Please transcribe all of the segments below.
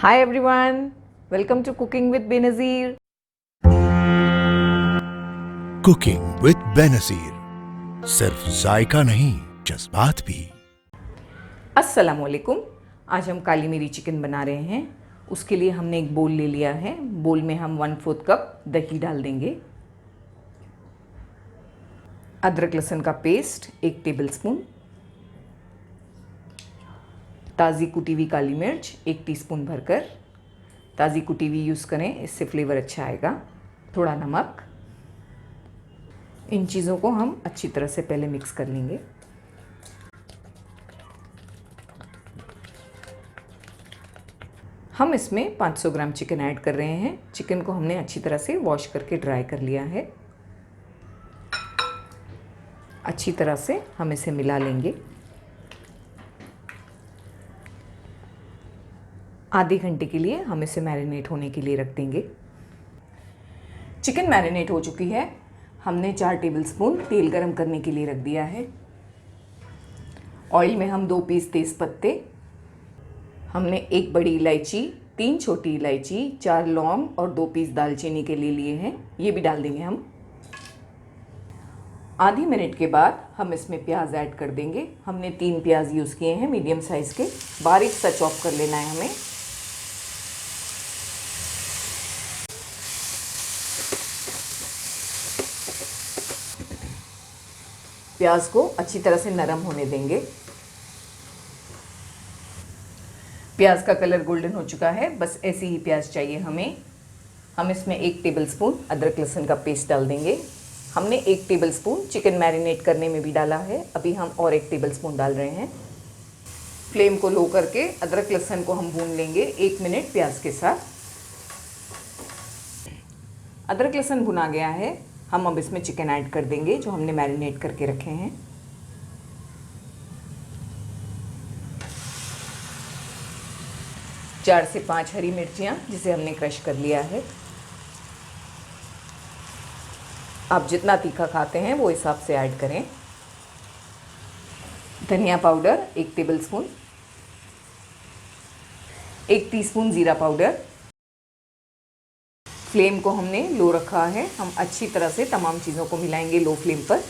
Hi everyone, welcome to Cooking with Benazir. Cooking with Benazir, सिर्फ जायका नहीं जज्बात भी। अस्सलाम वालेकुम। आज हम काली मिरी चिकन बना रहे हैं। उसके लिए हमने एक बोल ले लिया है। बोल में हम 1/4 कप दही डाल देंगे। अदरक लहसुन का पेस्ट 1 टेबलस्पून, ताज़ी कुटी हुई काली मिर्च 1 टीस्पून भरकर। ताज़ी कुटी हुई यूज़ करें, इससे फ्लेवर अच्छा आएगा। थोड़ा नमक। इन चीज़ों को हम अच्छी तरह से पहले मिक्स कर लेंगे। हम इसमें 500 ग्राम चिकन ऐड कर रहे हैं। चिकन को हमने अच्छी तरह से वॉश करके ड्राई कर लिया है। अच्छी तरह से हम इसे मिला लेंगे। आधे घंटे के लिए हम इसे मैरिनेट होने के लिए रख देंगे। चिकन मैरिनेट हो चुकी है। हमने 4 टेबलस्पून तेल गरम करने के लिए रख दिया है। ऑयल में हम 2 पीस तेज़ पत्ते, हमने 1 बड़ी इलायची, 3 छोटी इलायची, 4 लौंग और 2 पीस दालचीनी के लिए लिए हैं। ये भी डाल देंगे हम। आधी मिनट के बाद हम इसमें प्याज ऐड कर देंगे। हमने 3 प्याज यूज़ किए हैं मीडियम साइज़ के। बारीक सा चॉप कर लेना है हमें। प्याज को अच्छी तरह से नरम होने देंगे। प्याज का कलर गोल्डन हो चुका है, बस ऐसी ही प्याज चाहिए हमें। हम इसमें 1 टेबलस्पून अदरक लहसुन का पेस्ट डाल देंगे। हमने 1 टेबलस्पून चिकन मैरिनेट करने में भी डाला है। अभी हम और 1 टेबलस्पून डाल रहे हैं। फ्लेम को लो करके अदरक लहसुन को हम भून लेंगे 1 मिनट प्याज के साथ। अदरक लहसुन भुना गया है। हम अब इसमें चिकन ऐड कर देंगे जो हमने मैरिनेट करके रखे हैं। चार से 5 हरी मिर्चियाँ जिसे हमने क्रश कर लिया है। आप जितना तीखा खाते हैं वो हिसाब से ऐड करें। धनिया पाउडर 1 टेबलस्पून, 1 टीस्पून ज़ीरा पाउडर। फ्लेम को हमने लो रखा है। हम अच्छी तरह से तमाम चीज़ों को मिलाएंगे लो फ्लेम पर।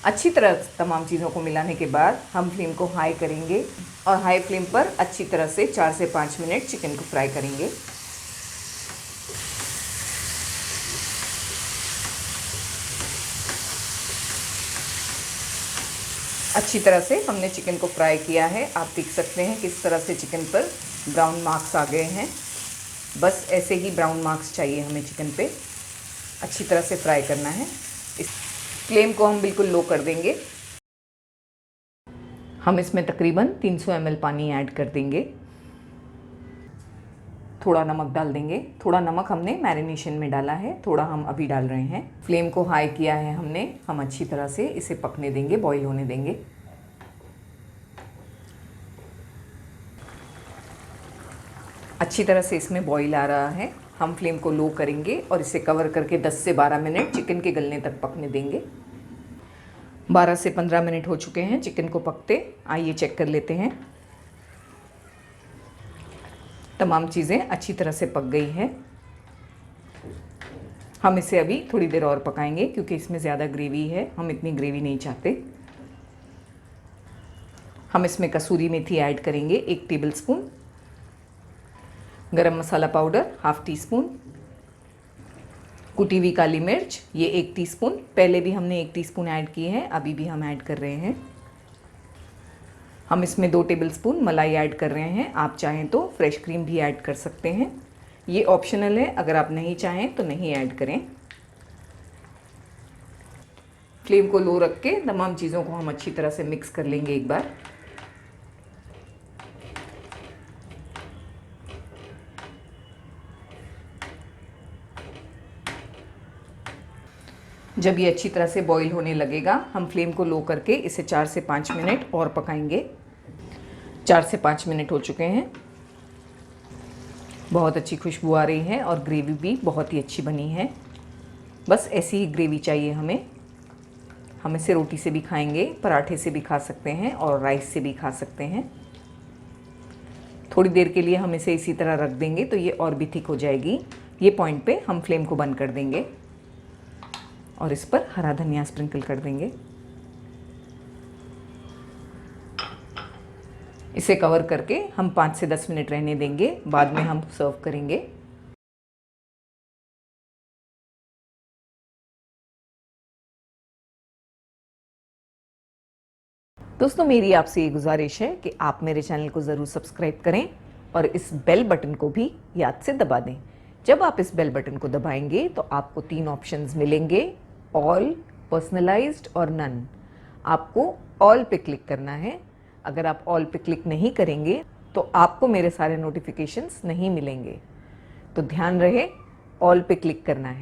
अच्छी तरह तमाम चीज़ों को मिलाने के बाद हम फ्लेम को हाई करेंगे और हाई फ्लेम पर अच्छी तरह से 4 से 5 मिनट चिकन को फ्राई करेंगे। अच्छी तरह से हमने चिकन को फ्राई किया है। आप देख सकते हैं किस तरह से चिकन पर ब्राउन मार्क्स आ गए हैं। बस ऐसे ही ब्राउन मार्क्स चाहिए हमें चिकन पे। अच्छी तरह से फ्राई करना है। इस फ्लेम को हम बिल्कुल लो कर देंगे। हम इसमें तकरीबन 300 ml पानी ऐड कर देंगे। थोड़ा नमक डाल देंगे। थोड़ा नमक हमने मैरिनेशन में डाला है, थोड़ा हम अभी डाल रहे हैं। फ्लेम को हाई किया है हमने। हम अच्छी तरह से इसे पकने देंगे, बॉईल होने देंगे। अच्छी तरह से इसमें बॉईल आ रहा है। हम फ्लेम को लो करेंगे और इसे कवर करके 10 से 12 मिनट चिकन के गलने तक पकने देंगे। 12 से 15 मिनट हो चुके हैं चिकन को पकते। आइए चेक कर लेते हैं। तमाम चीज़ें अच्छी तरह से पक गई हैं। हम इसे अभी थोड़ी देर और पकाएंगे क्योंकि इसमें ज़्यादा ग्रेवी है। हम इतनी ग्रेवी नहीं चाहते। हम इसमें कसूरी मेथी ऐड करेंगे 1 टेबलस्पून, गरम मसाला पाउडर 1/2 टीस्पून, कुटी हुई काली मिर्च ये 1 टीस्पून। पहले भी हमने 1 टीस्पून ऐड किए हैं, अभी भी हम ऐड कर रहे हैं। हम इसमें 2 टेबलस्पून मलाई ऐड कर रहे हैं। आप चाहें तो फ्रेश क्रीम भी ऐड कर सकते हैं। ये ऑप्शनल है, अगर आप नहीं चाहें तो नहीं ऐड करें। फ्लेम को लो रख के तमाम चीज़ों को हम अच्छी तरह से मिक्स कर लेंगे एक बार। जब ये अच्छी तरह से बॉईल होने लगेगा हम फ्लेम को लो करके इसे 4 से 5 मिनट और पकाएंगे। 4 से 5 मिनट हो चुके हैं। बहुत अच्छी खुशबू आ रही है और ग्रेवी भी बहुत ही अच्छी बनी है। बस ऐसी ही ग्रेवी चाहिए हमें। हम इसे रोटी से भी खाएंगे, पराठे से भी खा सकते हैं और राइस से भी खा सकते हैं। थोड़ी देर के लिए हम इसे इसी तरह रख देंगे तो ये और भी थिक हो जाएगी। ये पॉइंट पे हम फ्लेम को बंद कर देंगे और इस पर हरा धनिया स्प्रिंकल कर देंगे। इसे कवर करके हम 5 से 10 मिनट रहने देंगे, बाद में हम सर्व करेंगे। दोस्तों, मेरी आपसे ये गुजारिश है कि आप मेरे चैनल को ज़रूर सब्सक्राइब करें और इस बेल बटन को भी याद से दबा दें। जब आप इस बेल बटन को दबाएंगे तो आपको 3 ऑप्शंस मिलेंगे, ऑल, पर्सनलाइज्ड और नन। आपको ऑल पे क्लिक करना है। अगर आप ऑल पे क्लिक नहीं करेंगे तो आपको मेरे सारे नोटिफिकेशंस नहीं मिलेंगे। तो ध्यान रहे, ऑल पे क्लिक करना है।